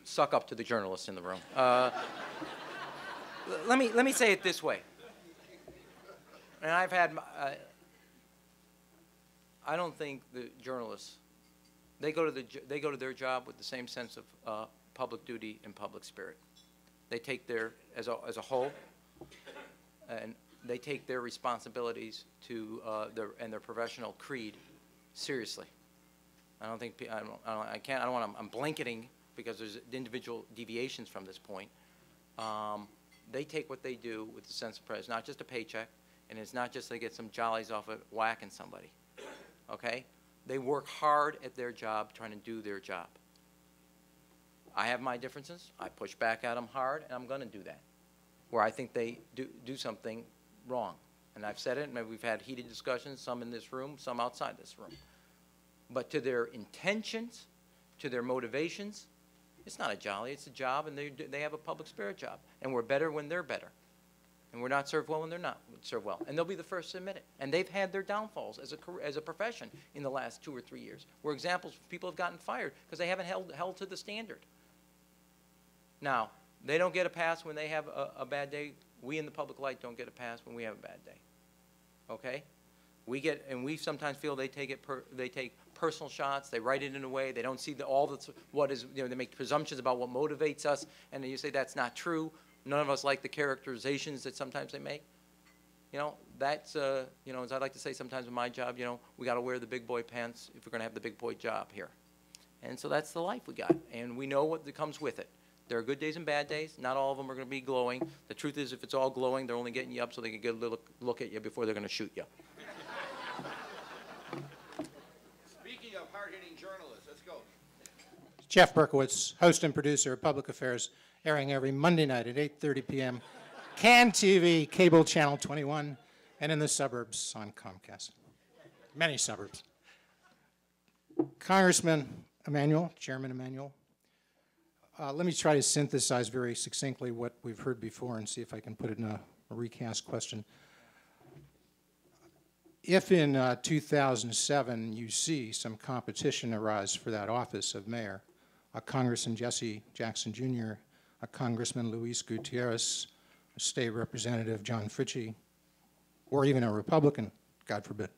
suck up to the journalists in the room. Let me say it this way. And I've had, I don't think the journalists, they go to their job with the same sense of public duty and public spirit. They take their, as a whole, and they take their responsibilities to their professional creed seriously. I don't think I'm blanketing because there's individual deviations from this point. They take what they do with a sense of pride. It's not just a paycheck, and it's not just they get some jollies off of whacking somebody. Okay? They work hard at their job, trying to do their job. I have my differences. I push back at them hard, and I'm going to do that. Where I think they do something wrong. And I've said it, and we've had heated discussions, some in this room, some outside this room. But to their intentions, to their motivations, it's not a jolly, it's a job, and they have a public spirit job. And we're better when they're better. And we're not served well when they're not served well. And they'll be the first to admit it. And they've had their downfalls as a profession in the last 2 or 3 years, where examples of people have gotten fired because they haven't held to the standard. Now, they don't get a pass when they have a bad day. We in the public light don't get a pass when we have a bad day. Okay? We sometimes feel they take personal shots. They write it in a way. They don't see they make presumptions about what motivates us, and then you say that's not true. None of us like the characterizations that sometimes they make. You know, that's, you know, as I like to say sometimes in my job, you know, we got to wear the big boy pants if we're going to have the big boy job here. And so that's the life we got, and we know what comes with it. There are good days and bad days. Not all of them are going to be glowing. The truth is, if it's all glowing, they're only getting you up so they can get a little look at you before they're going to shoot you. Speaking of hard-hitting journalists, let's go. Jeff Berkowitz, host and producer of Public Affairs, airing every Monday night at 8:30 p.m. CAN TV, cable channel 21, and in the suburbs on Comcast. Many suburbs. Congressman Emanuel, Chairman Emanuel, let me try to synthesize very succinctly what we've heard before and see if I can put it in a recast question. If in 2007 you see some competition arise for that office of mayor, a Congressman Jesse Jackson Jr., a Congressman Luis Gutierrez, a state representative John Fritchie, or even a Republican, God forbid.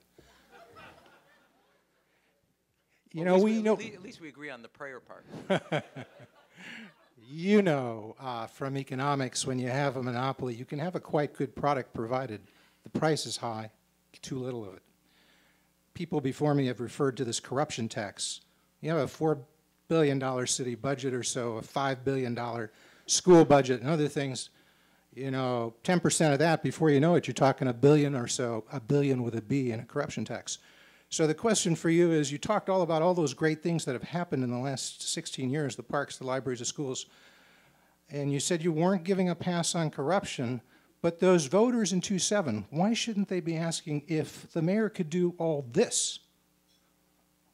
You know, we know. At least we agree on the prayer part. You know, from economics, when you have a monopoly, you can have a quite good product provided. The price is high, too little of it. People before me have referred to this corruption tax. You have a $4 billion city budget or so, a $5 billion school budget, and other things. You know, 10% of that, before you know it, you're talking $1 billion or so, $1 billion with a B in a corruption tax. So the question for you is, you talked all about all those great things that have happened in the last 16 years, the parks, the libraries, the schools, and you said you weren't giving a pass on corruption, but those voters in 2007, why shouldn't they be asking if the mayor could do all this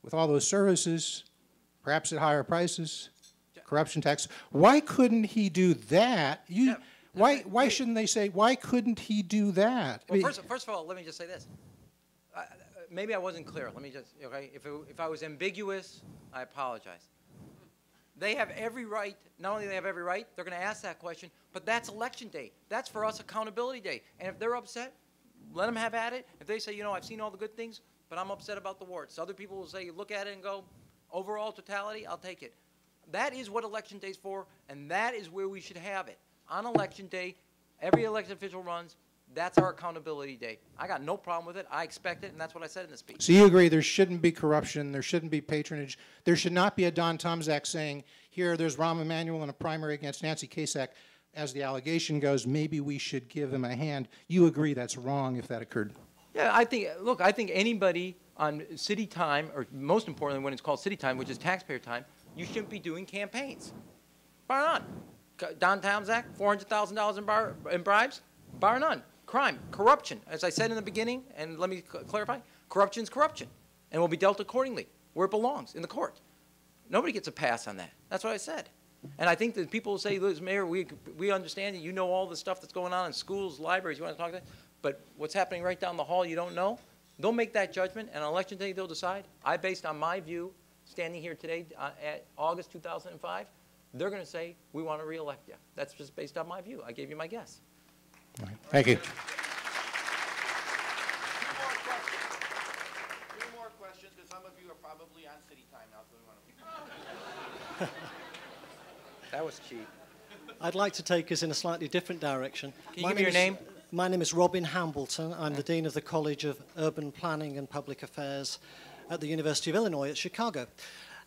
with all those services, perhaps at higher prices, corruption tax? Why couldn't he do that? Why shouldn't they say, why couldn't he do that? Well, first of all, let me just say this. Maybe I wasn't clear. Let me just, okay, if I was ambiguous, I apologize. They have every right, not only do they have every right, they're going to ask that question, but that's election day. That's for us accountability day. And if they're upset, let them have at it. If they say, you know, I've seen all the good things, but I'm upset about the warts. Other people will say, look at it and go, overall totality, I'll take it. That is what election day is for, and that is where we should have it. On election day, every elected official runs. That's our accountability day. I got no problem with it. I expect it, and that's what I said in the speech. So you agree there shouldn't be corruption, there shouldn't be patronage, there should not be a Don Tomczak saying, here, there's Rahm Emanuel in a primary against Nancy Kasich. As the allegation goes, maybe we should give him a hand. You agree that's wrong if that occurred? Yeah, I think, look, I think anybody on city time, or most importantly when it's called city time, which is taxpayer time, you shouldn't be doing campaigns. Bar none. Don Tomczak, $400,000 in bribes? Bar none. Crime, corruption. As I said in the beginning, and let me clarify, corruption is corruption, and will be dealt accordingly where it belongs, in the court. Nobody gets a pass on that. That's what I said. And I think that people will say, "Liz, Mayor, we understand that you know all the stuff that's going on in schools, libraries, you want to talk to that, but what's happening right down the hall you don't know?" They'll make that judgment, and on election day they'll decide. Based on my view, standing here today at August 2005, they're going to say, "We want to re-elect you." That's just based on my view. I gave you my guess. All right. Thank you. Two more questions, because some of you are probably on city time now, so we want to. That was cheap. I'd like to take us in a slightly different direction. Can you give me your name? My name is Robin Hambleton. I'm the Dean of the College of Urban Planning and Public Affairs at the University of Illinois at Chicago.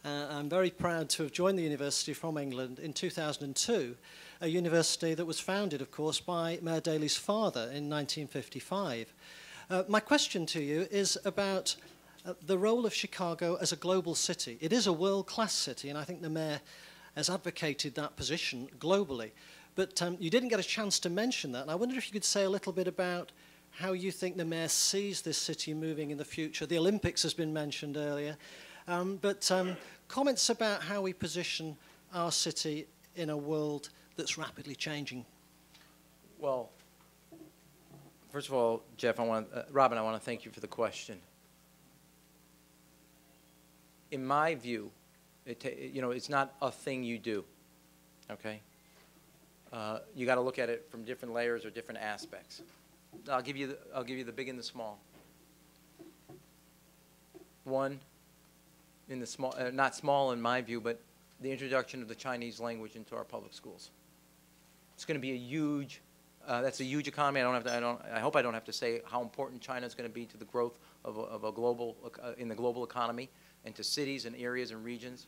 I'm very proud to have joined the university from England in 2002, a university that was founded, of course, by Mayor Daley's father in 1955. My question to you is about the role of Chicago as a global city. It is a world-class city, and I think the mayor has advocated that position globally. But you didn't get a chance to mention that, and I wonder if you could say a little bit about how you think the mayor sees this city moving in the future. The Olympics has been mentioned earlier, but comments about how we position our city in a world that's rapidly changing. Well, first of all, Jeff, Robin, I want to thank you for the question. In my view, it's not a thing you do, okay? You got to look at it from different layers or different aspects. I'll give you the big and the small. One, in the small, not small in my view, but the introduction of the Chinese language into our public schools. It's going to be a huge. That's a huge economy. I hope I don't have to say how important China is going to be to the growth of a global in the global economy and to cities and areas and regions.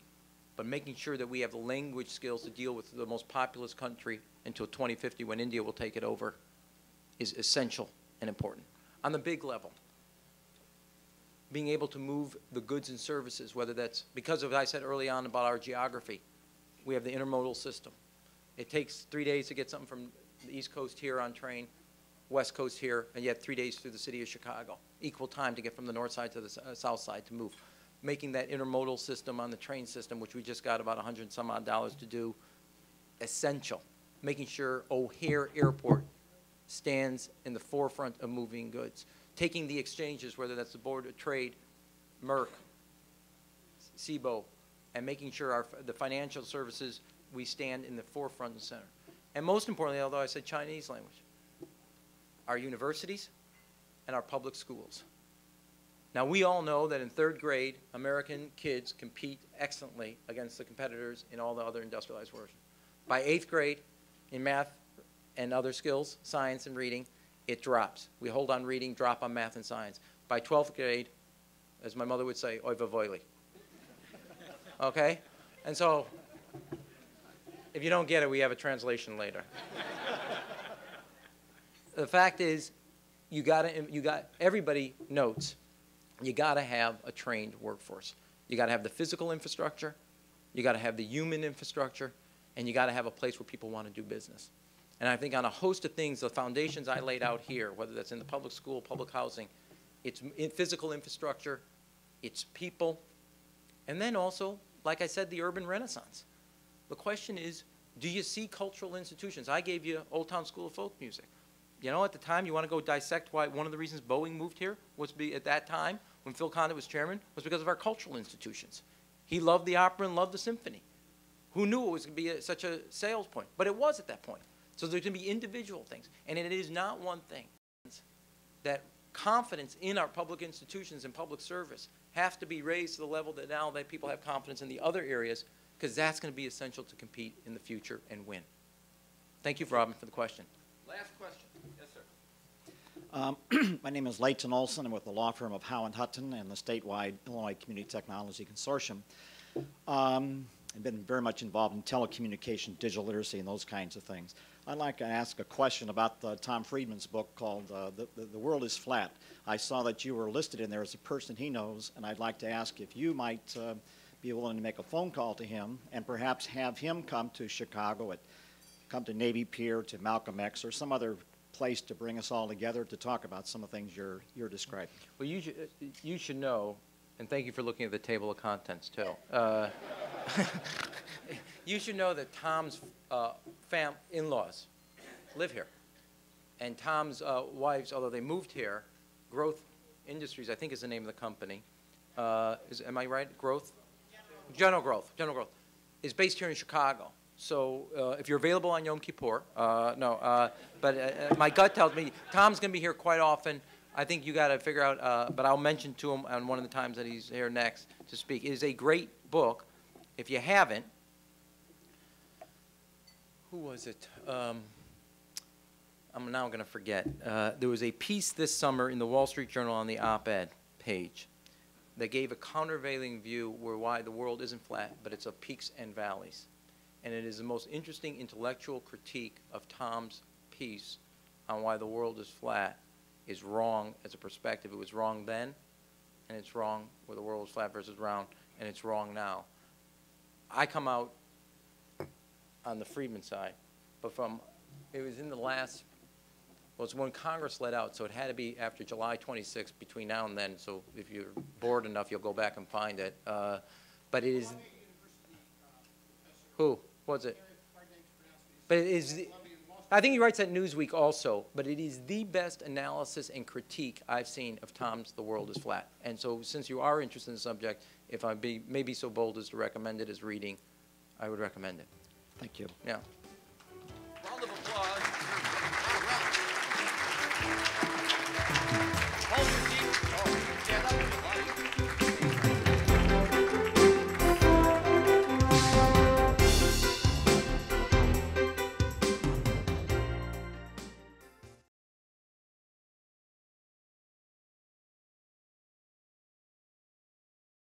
But making sure that we have the language skills to deal with the most populous country until 2050, when India will take it over, is essential and important. On the big level, being able to move the goods and services, whether that's because of what I said early on about our geography, we have the intermodal system. It takes 3 days to get something from the East Coast here on train, West Coast here, and yet 3 days through the city of Chicago. Equal time to get from the north side to the south side to move. Making that intermodal system on the train system, which we just got about $100 and some odd to do, essential. Making sure O'Hare Airport stands in the forefront of moving goods. Taking the exchanges, whether that's the Board of Trade, Merck, SIBO, and making sure the financial services, we stand in the forefront and center. And most importantly, although I said Chinese language, our universities and our public schools. Now, we all know that in 3rd grade, American kids compete excellently against the competitors in all the other industrialized world. By 8th grade, in math and other skills, science and reading, it drops. We hold on reading, drop on math and science. By 12th grade, as my mother would say, oi vavoili. Okay? And so, if you don't get it, we have a translation later. The fact is, everybody notes, you got to have a trained workforce. You got to have the physical infrastructure, you got to have the human infrastructure, and you got to have a place where people want to do business. And I think on a host of things, the foundations I laid out here, whether that's in the public school, public housing, it's physical infrastructure, it's people, and then also, like I said, the urban renaissance. The question is, do you see cultural institutions? I gave you Old Town School of Folk Music. You know, at the time, you want to go dissect why one of the reasons Boeing moved here was at that time, when Phil Condit was chairman, was because of our cultural institutions. He loved the opera and loved the symphony. Who knew it was going to be such a sales point? But it was at that point. So there's going to be individual things. And it is not one thing. That confidence in our public institutions and public service have to be raised to the level that now that people have confidence in the other areas, because that's going to be essential to compete in the future and win. Thank you, Robin, for the question. Last question. Yes, sir. My name is Leighton Olson. I'm with the law firm of Howe & Hutton and the statewide Illinois Community Technology Consortium. I've been very much involved in telecommunication, digital literacy, and those kinds of things. I'd like to ask a question about Tom Friedman's book called The World is Flat. I saw that you were listed in there as a person he knows, and I'd like to ask if you might be willing to make a phone call to him and perhaps have him come to Chicago, come to Navy Pier, to Malcolm X, or some other place to bring us all together to talk about some of the things you're describing. Well, you should know, and thank you for looking at the table of contents, too. You should know that Tom's in-laws live here. And Tom's wives, although they moved here, Growth Industries, I think is the name of the company. Am I right? Growth? General Growth is based here in Chicago. So if you're available on Yom Kippur, but my gut tells me Tom's going to be here quite often. I think you got to figure out, but I'll mention to him on one of the times that he's here next to speak. It is a great book. If you haven't, who was it? I'm now going to forget. There was a piece this summer in the Wall Street Journal on the op-ed page that gave a countervailing view where why the world isn't flat, but it's of peaks and valleys. And it is the most interesting intellectual critique of Tom's piece on why the world is flat is wrong as a perspective. It was wrong then, and it's wrong where the world was flat versus round, and it's wrong now. I come out on the Friedman side, but it was in the last, well, it's when Congress let out, so it had to be after July 26th between now and then, so if you're bored enough, you'll go back and find it. But it is, who was it? But it is, I think he writes at Newsweek also, but it is the best analysis and critique I've seen of Tom's The World is Flat. And so since you are interested in the subject, if I may be so bold as to recommend it as reading, I would recommend it. Thank you. Yeah.